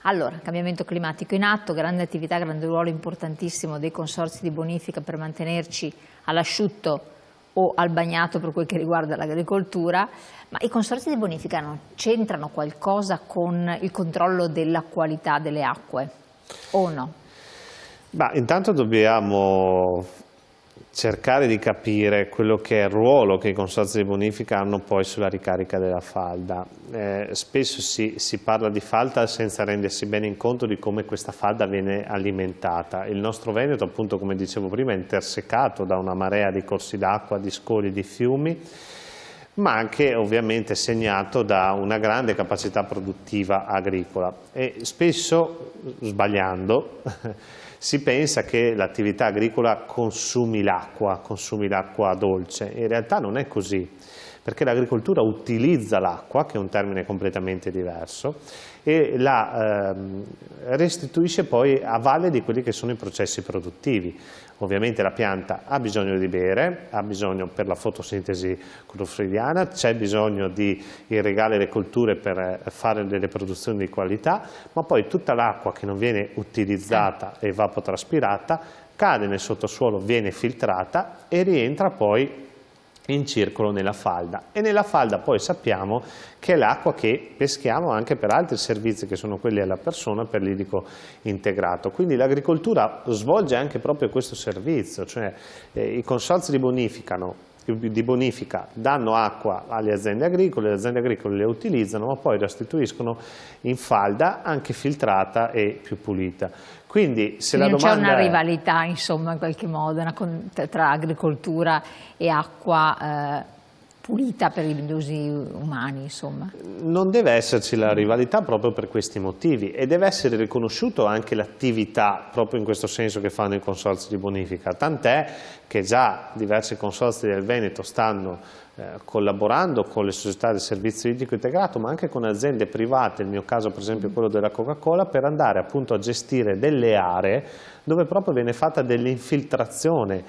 Allora, cambiamento climatico in atto, grande attività, grande ruolo importantissimo dei consorzi di bonifica per mantenerci all'asciutto o al bagnato per quel che riguarda l'agricoltura, ma i consorzi di bonifica c'entrano qualcosa con il controllo della qualità delle acque o no? Intanto dobbiamo cercare di capire quello che è il ruolo che i consorzi di bonifica hanno poi sulla ricarica della falda. Spesso si parla di falda senza rendersi bene in conto di come questa falda viene alimentata. Il nostro Veneto, appunto, come dicevo prima, è intersecato da una marea di corsi d'acqua, di scoli, di fiumi, ma anche ovviamente segnato da una grande capacità produttiva agricola e spesso, sbagliando, si pensa che l'attività agricola consumi l'acqua dolce. In realtà non è così, perché l'agricoltura utilizza l'acqua, che è un termine completamente diverso, e la restituisce poi a valle di quelli che sono i processi produttivi. Ovviamente la pianta ha bisogno di bere, ha bisogno per la fotosintesi clorofilliana, c'è bisogno di irrigare le colture per fare delle produzioni di qualità, ma poi tutta l'acqua che non viene utilizzata e evapotraspirata cade nel sottosuolo, viene filtrata e rientra poi in circolo nella falda, e nella falda poi sappiamo che è l'acqua che peschiamo anche per altri servizi che sono quelli alla persona, per l'idrico integrato. Quindi l'agricoltura svolge anche proprio questo servizio, cioè i consorzi di bonifica danno acqua alle aziende agricole le utilizzano, ma poi restituiscono in falda anche filtrata e più pulita. Quindi se la domanda non c'è una rivalità, insomma, in qualche modo tra agricoltura e acqua pulita per gli usi umani, insomma. Non deve esserci la rivalità proprio per questi motivi, e deve essere riconosciuto anche l'attività proprio in questo senso che fanno i consorzi di bonifica, tant'è che già diversi consorzi del Veneto stanno collaborando con le società del servizio idrico integrato, ma anche con aziende private, nel mio caso per esempio quello della Coca-Cola, per andare appunto a gestire delle aree dove proprio viene fatta dell'infiltrazione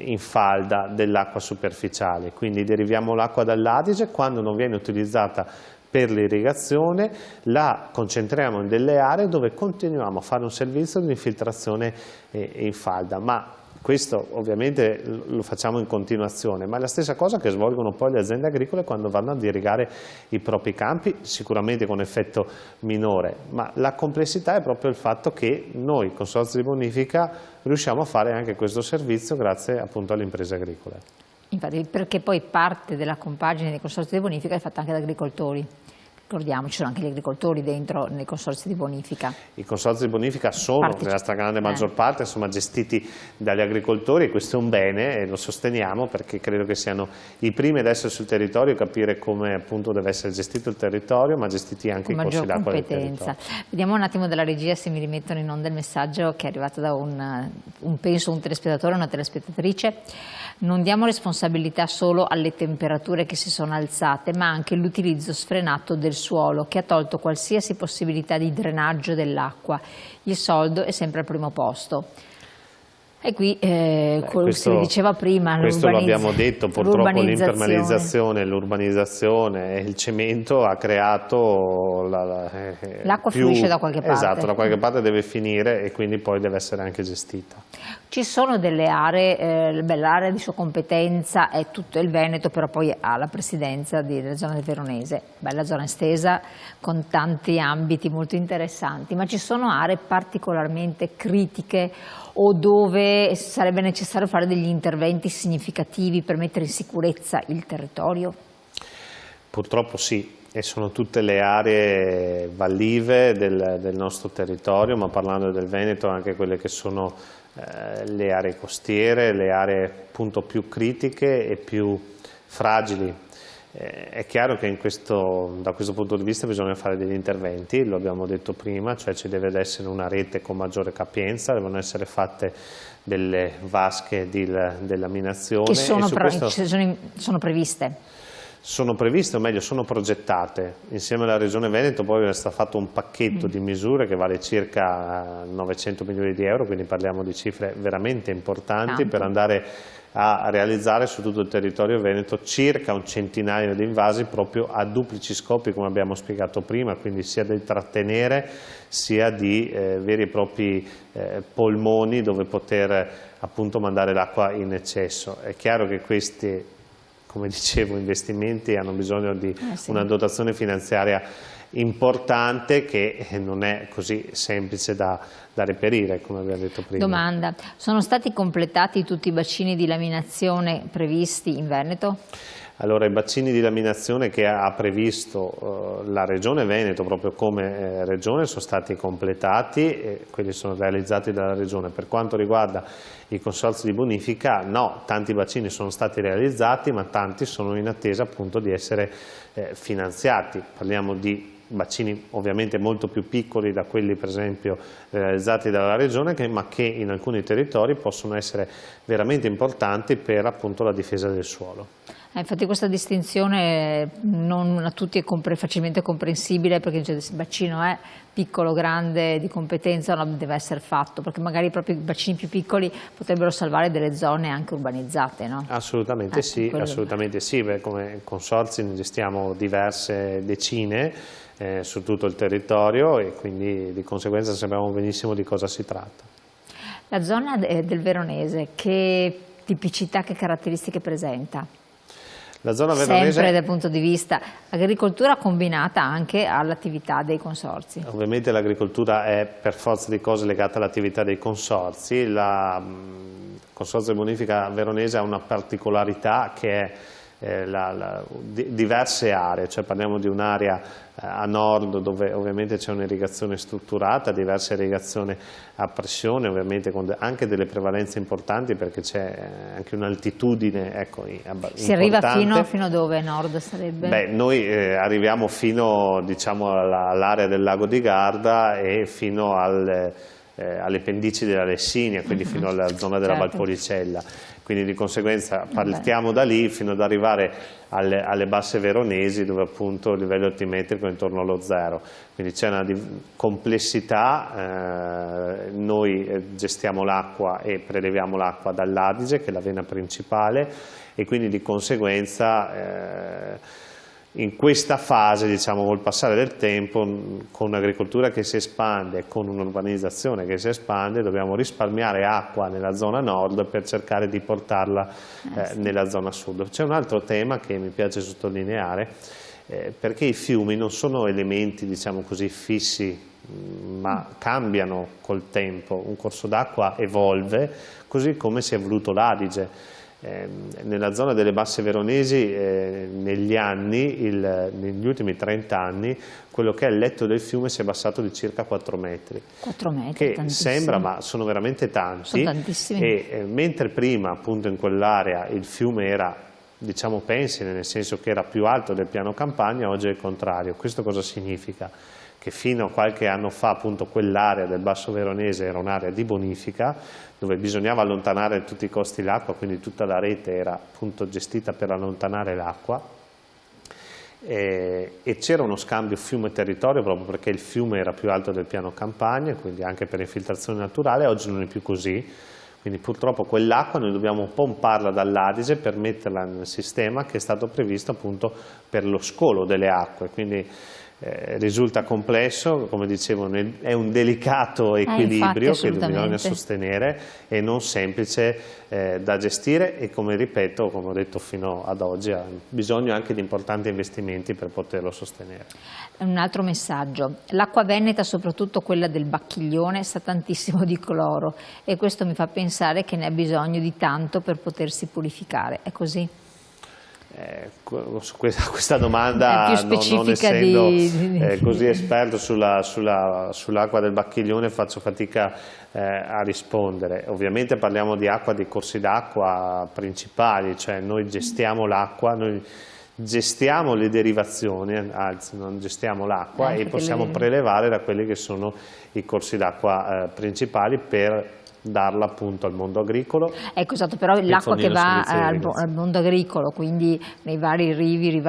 in falda dell'acqua superficiale. Quindi deriviamo l'acqua dall'Adige, quando non viene utilizzata per l'irrigazione la concentriamo in delle aree dove continuiamo a fare un servizio di infiltrazione in falda, ma questo ovviamente lo facciamo in continuazione, ma è la stessa cosa che svolgono poi le aziende agricole quando vanno ad irrigare i propri campi, sicuramente con effetto minore, ma la complessità è proprio il fatto che noi, consorzi di bonifica, riusciamo a fare anche questo servizio grazie appunto alle imprese agricole. Infatti, perché poi parte della compagine dei consorzi di bonifica è fatta anche da agricoltori. Ricordiamo, ci sono anche gli agricoltori dentro nei consorzi di bonifica. I consorzi di bonifica sono, nella stragrande maggior parte, insomma, gestiti dagli agricoltori, e questo è un bene e lo sosteniamo, perché credo che siano i primi ad essere sul territorio e capire come appunto deve essere gestito il territorio, ma gestiti anche i corsi d'acqua del territorio. Vediamo un attimo dalla regia se mi rimettono in onda il messaggio che è arrivato da un telespettatore o una telespettatrice. Non diamo responsabilità solo alle temperature che si sono alzate, ma anche l'utilizzo sfrenato del suolo, che ha tolto qualsiasi possibilità di drenaggio dell'acqua. Il soldo è sempre al primo posto. E qui si diceva prima, questo l'abbiamo detto, purtroppo l'urbanizzazione e il cemento ha creato l'acqua fluisce da qualche parte. Esatto, da qualche parte deve finire e quindi poi deve essere anche gestita. Ci sono delle aree, l'area di sua competenza è tutto il Veneto, però poi ha la presidenza della zona del Veronese, bella zona estesa con tanti ambiti molto interessanti, ma ci sono aree particolarmente critiche o dove sarebbe necessario fare degli interventi significativi per mettere in sicurezza il territorio? Purtroppo sì, e sono tutte le aree vallive del nostro territorio, ma parlando del Veneto anche quelle che sono le aree costiere, le aree appunto più critiche e più fragili. È chiaro che da questo punto di vista bisogna fare degli interventi, lo abbiamo detto prima, cioè ci deve essere una rete con maggiore capienza, devono essere fatte delle vasche di laminazione. Che sono previste? Sono previste, o meglio sono progettate. Insieme alla Regione Veneto poi è stato fatto un pacchetto di misure che vale circa 900 milioni di euro, quindi parliamo di cifre veramente importanti per andare a realizzare su tutto il territorio veneto circa un centinaio di invasi proprio a duplici scopi, come abbiamo spiegato prima, quindi sia di trattenere sia di veri e propri polmoni dove poter appunto mandare l'acqua in eccesso. È chiaro che questi, come dicevo, investimenti hanno bisogno di una dotazione finanziaria importante che non è così semplice da reperire, come abbiamo detto prima. Domanda: sono stati completati tutti i bacini di laminazione previsti in Veneto? Allora, i bacini di laminazione che ha previsto la Regione Veneto proprio come Regione sono stati completati e quelli sono realizzati dalla Regione. Per quanto riguarda i consorzi di bonifica, no, tanti bacini sono stati realizzati, ma tanti sono in attesa appunto di essere finanziati. Parliamo di bacini ovviamente molto più piccoli da quelli per esempio realizzati dalla Regione, ma che in alcuni territori possono essere veramente importanti per appunto la difesa del suolo. Infatti questa distinzione non a tutti è facilmente comprensibile, perché il bacino è piccolo, grande, di competenza, non deve essere fatto, perché magari proprio i bacini più piccoli potrebbero salvare delle zone anche urbanizzate, no? Assolutamente sì, assolutamente sì. Beh, come consorzi ne gestiamo diverse decine su tutto il territorio e quindi di conseguenza sappiamo benissimo di cosa si tratta. La zona del Veronese, che tipicità, che caratteristiche presenta? La zona veronese, sempre dal punto di vista agricoltura combinata anche all'attività dei consorzi. Ovviamente l'agricoltura è per forza di cose legata all'attività dei consorzi. Il Consorzio di Bonifica Veronese ha una particolarità che è diverse aree, cioè parliamo di un'area a nord dove ovviamente c'è un'irrigazione strutturata, diversa irrigazione a pressione, ovviamente con anche delle prevalenze importanti perché c'è anche un'altitudine Si arriva fino a dove nord sarebbe? Beh, noi arriviamo fino diciamo all'area del lago di Garda e fino alle pendici della Lessinia, quindi fino alla zona della Valpolicella. Quindi di conseguenza partiamo da lì fino ad arrivare alle basse veronesi dove appunto il livello altimetrico è intorno allo 0. Quindi c'è una complessità, noi gestiamo l'acqua e preleviamo l'acqua dall'Adige che è la vena principale e quindi di conseguenza in questa fase, diciamo, col passare del tempo, con un'agricoltura che si espande, con un'urbanizzazione che si espande, dobbiamo risparmiare acqua nella zona nord per cercare di portarla nella zona sud. C'è un altro tema che mi piace sottolineare, perché i fiumi non sono elementi, diciamo così, fissi, ma cambiano col tempo. Un corso d'acqua evolve, così come si è evoluto l'Adige. Nella zona delle basse veronesi negli ultimi 30 anni quello che è il letto del fiume si è abbassato di circa 4 metri, 4 metri che tantissimi. sembra, ma sono veramente tanti, sono tantissimi. E mentre prima appunto in quell'area il fiume era, diciamo, pensile, nel senso che era più alto del piano campagna, oggi è il contrario. Questo cosa significa? Che fino a qualche anno fa appunto quell'area del Basso Veronese era un'area di bonifica dove bisognava allontanare a tutti i costi l'acqua, quindi tutta la rete era appunto gestita per allontanare l'acqua e c'era uno scambio fiume-territorio proprio perché il fiume era più alto del piano campagna, quindi anche per infiltrazione naturale. Oggi non è più così, quindi purtroppo quell'acqua noi dobbiamo pomparla dall'Adige per metterla nel sistema che è stato previsto appunto per lo scolo delle acque, quindi risulta complesso, come dicevo è un delicato equilibrio che bisogna sostenere e non semplice da gestire e come ripeto, come ho detto fino ad oggi, ha bisogno anche di importanti investimenti per poterlo sostenere. Un altro messaggio: l'acqua veneta, soprattutto quella del Bacchiglione, sa tantissimo di cloro e questo mi fa pensare che ne ha bisogno di tanto per potersi purificare, è così? Su questa domanda, non essendo così esperto sull'acqua del Bacchiglione, faccio fatica a rispondere. Ovviamente parliamo di acqua, di corsi d'acqua principali, cioè noi gestiamo l'acqua, noi gestiamo le derivazioni, anzi non gestiamo l'acqua e possiamo prelevare da quelli che sono i corsi d'acqua principali per darla appunto al mondo agricolo. Ecco, esatto, però l'acqua che va al mondo agricolo, quindi nei vari rivi,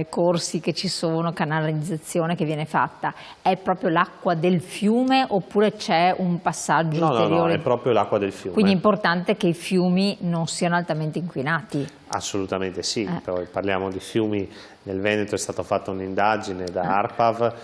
corsi che ci sono, canalizzazione che viene fatta, è proprio l'acqua del fiume oppure c'è un passaggio ulteriore? No, è proprio l'acqua del fiume. Quindi è importante che i fiumi non siano altamente inquinati. Assolutamente sì, poi parliamo di fiumi. Nel Veneto è stata fatta un'indagine da ARPAV,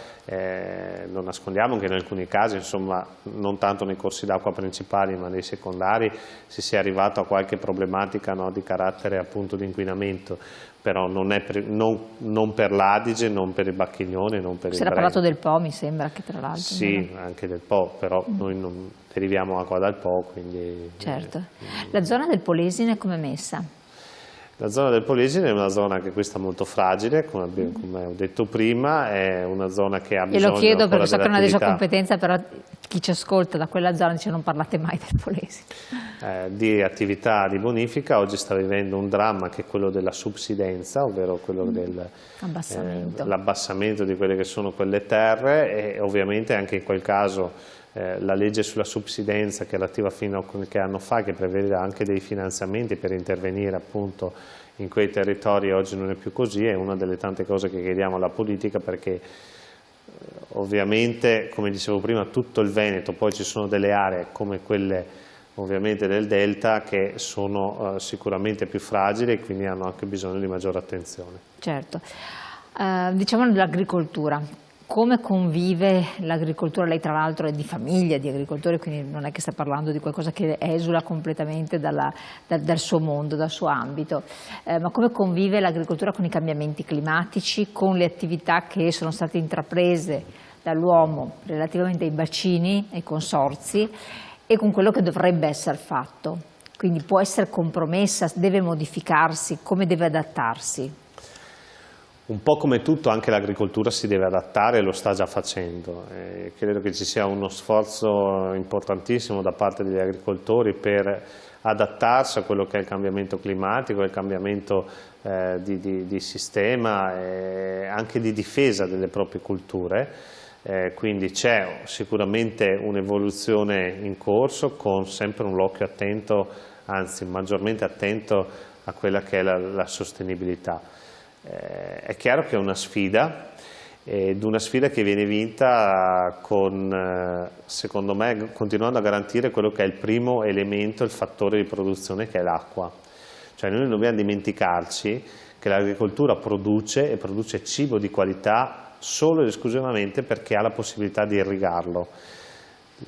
non nascondiamo che in alcuni casi, insomma, non tanto nei corsi d'acqua principali ma nei secondari, si sia arrivato a qualche problematica, no, di carattere appunto di inquinamento, però non per l'Adige, non per il Bacchiglione, non per il Brenta. Si era parlato del Po, mi sembra, che tra l'altro. Sì, anche del Po, però noi non deriviamo acqua dal Po, quindi... Certo. La zona del Polesine com'è messa? La zona del Polesine è una zona che questa è molto fragile, come ho detto prima, è una zona che ha bisogno. E lo chiedo perché so che non è di sua competenza, però chi ci ascolta da quella zona dice non parlate mai del Polesine. Di attività di bonifica. Oggi sta vivendo un dramma che è quello della subsidenza, ovvero quello dell'abbassamento di quelle che sono quelle terre, e ovviamente anche in quel caso la legge sulla subsidenza, che è attiva fino a qualche anno fa, che prevedeva anche dei finanziamenti per intervenire appunto in quei territori, oggi non è più così. È una delle tante cose che chiediamo alla politica, perché ovviamente, come dicevo prima, tutto il Veneto, poi ci sono delle aree come quelle ovviamente del Delta che sono sicuramente più fragili e quindi hanno anche bisogno di maggiore attenzione. Certo. Diciamo dell'agricoltura. Come convive l'agricoltura? Lei tra l'altro è di famiglia di agricoltori, quindi non è che sta parlando di qualcosa che esula completamente dal suo mondo, dal suo ambito, ma come convive l'agricoltura con i cambiamenti climatici, con le attività che sono state intraprese dall'uomo relativamente ai bacini, ai consorzi, e con quello che dovrebbe essere fatto? Quindi può essere compromessa, deve modificarsi, come deve adattarsi? Un po' come tutto, anche l'agricoltura si deve adattare e lo sta già facendo. Credo che ci sia uno sforzo importantissimo da parte degli agricoltori per adattarsi a quello che è il cambiamento climatico, il cambiamento di sistema e anche di difesa delle proprie culture. Quindi c'è sicuramente un'evoluzione in corso, con sempre un occhio attento, anzi maggiormente attento a quella che è la sostenibilità. È chiaro che è una sfida, ed una sfida che viene vinta con, secondo me, continuando a garantire quello che è il primo elemento, il fattore di produzione, che è l'acqua. Cioè noi non dobbiamo dimenticarci che l'agricoltura produce, e produce cibo di qualità solo ed esclusivamente perché ha la possibilità di irrigarlo.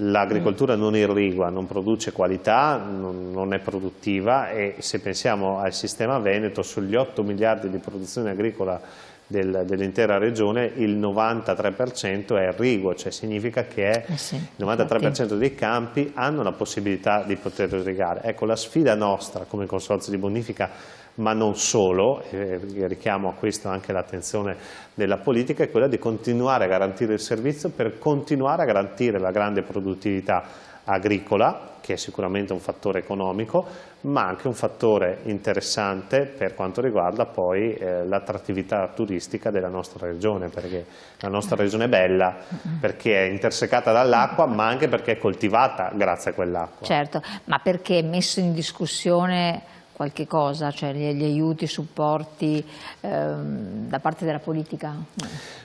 L'agricoltura non irrigua, non produce qualità, non è produttiva, e se pensiamo al sistema Veneto, sugli 8 miliardi di produzione agricola dell'intera regione, il 93% è irriguo, cioè significa che il 93% dei campi hanno la possibilità di poter irrigare. Ecco, la sfida nostra come consorzio di bonifica, ma non solo, richiamo a questo anche l'attenzione della politica, è quella di continuare a garantire il servizio, per continuare a garantire la grande produttività agricola, che è sicuramente un fattore economico, ma anche un fattore interessante per quanto riguarda poi l'attrattività turistica della nostra regione, perché la nostra regione è bella perché è intersecata dall'acqua, ma anche perché è coltivata grazie a quell'acqua. Certo, ma perché è messo in discussione qualche cosa, cioè gli aiuti, i supporti da parte della politica?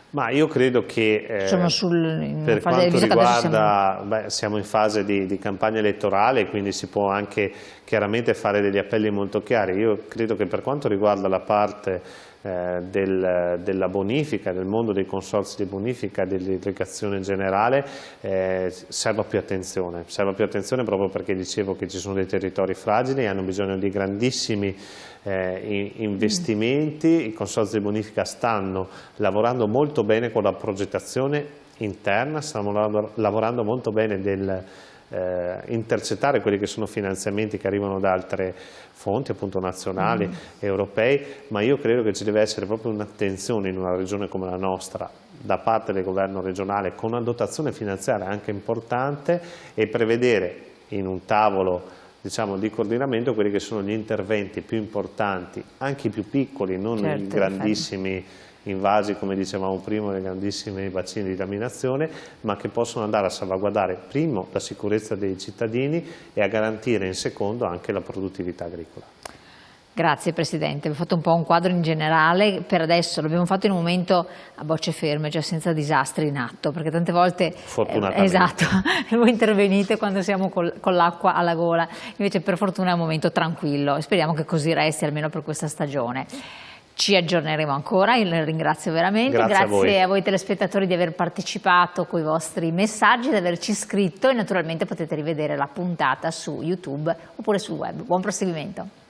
Ma io credo che per quanto riguarda, siamo in fase di campagna elettorale, quindi si può anche chiaramente fare degli appelli molto chiari. Io credo che per quanto riguarda la parte della bonifica, del mondo dei consorzi di bonifica, dell'irrigazione generale, serva più attenzione proprio perché dicevo che ci sono dei territori fragili, hanno bisogno di grandissimi investimenti. I consorzi di bonifica stanno lavorando molto bene con la progettazione interna, stanno lavorando molto bene intercettare quelli che sono finanziamenti che arrivano da altre fonti, appunto nazionali, europei, ma io credo che ci deve essere proprio un'attenzione in una regione come la nostra da parte del governo regionale, con una dotazione finanziaria anche importante, e prevedere in un tavolo diciamo, di coordinamento quelli che sono gli interventi più importanti, anche i più piccoli, non i grandissimi invasi come dicevamo prima, i grandissimi bacini di laminazione, ma che possono andare a salvaguardare primo la sicurezza dei cittadini e a garantire in secondo anche la produttività agricola. Grazie Presidente, abbiamo fatto un po' un quadro in generale, per adesso l'abbiamo fatto in un momento a bocce ferme, cioè senza disastri in atto, perché tante volte fortunatamente esatto, voi intervenite quando siamo con l'acqua alla gola, invece per fortuna è un momento tranquillo e speriamo che così resti almeno per questa stagione. Ci aggiorneremo ancora, io le ringrazio veramente, grazie a voi telespettatori di aver partecipato con i vostri messaggi, di averci scritto e naturalmente potete rivedere la puntata su YouTube oppure sul web. Buon proseguimento.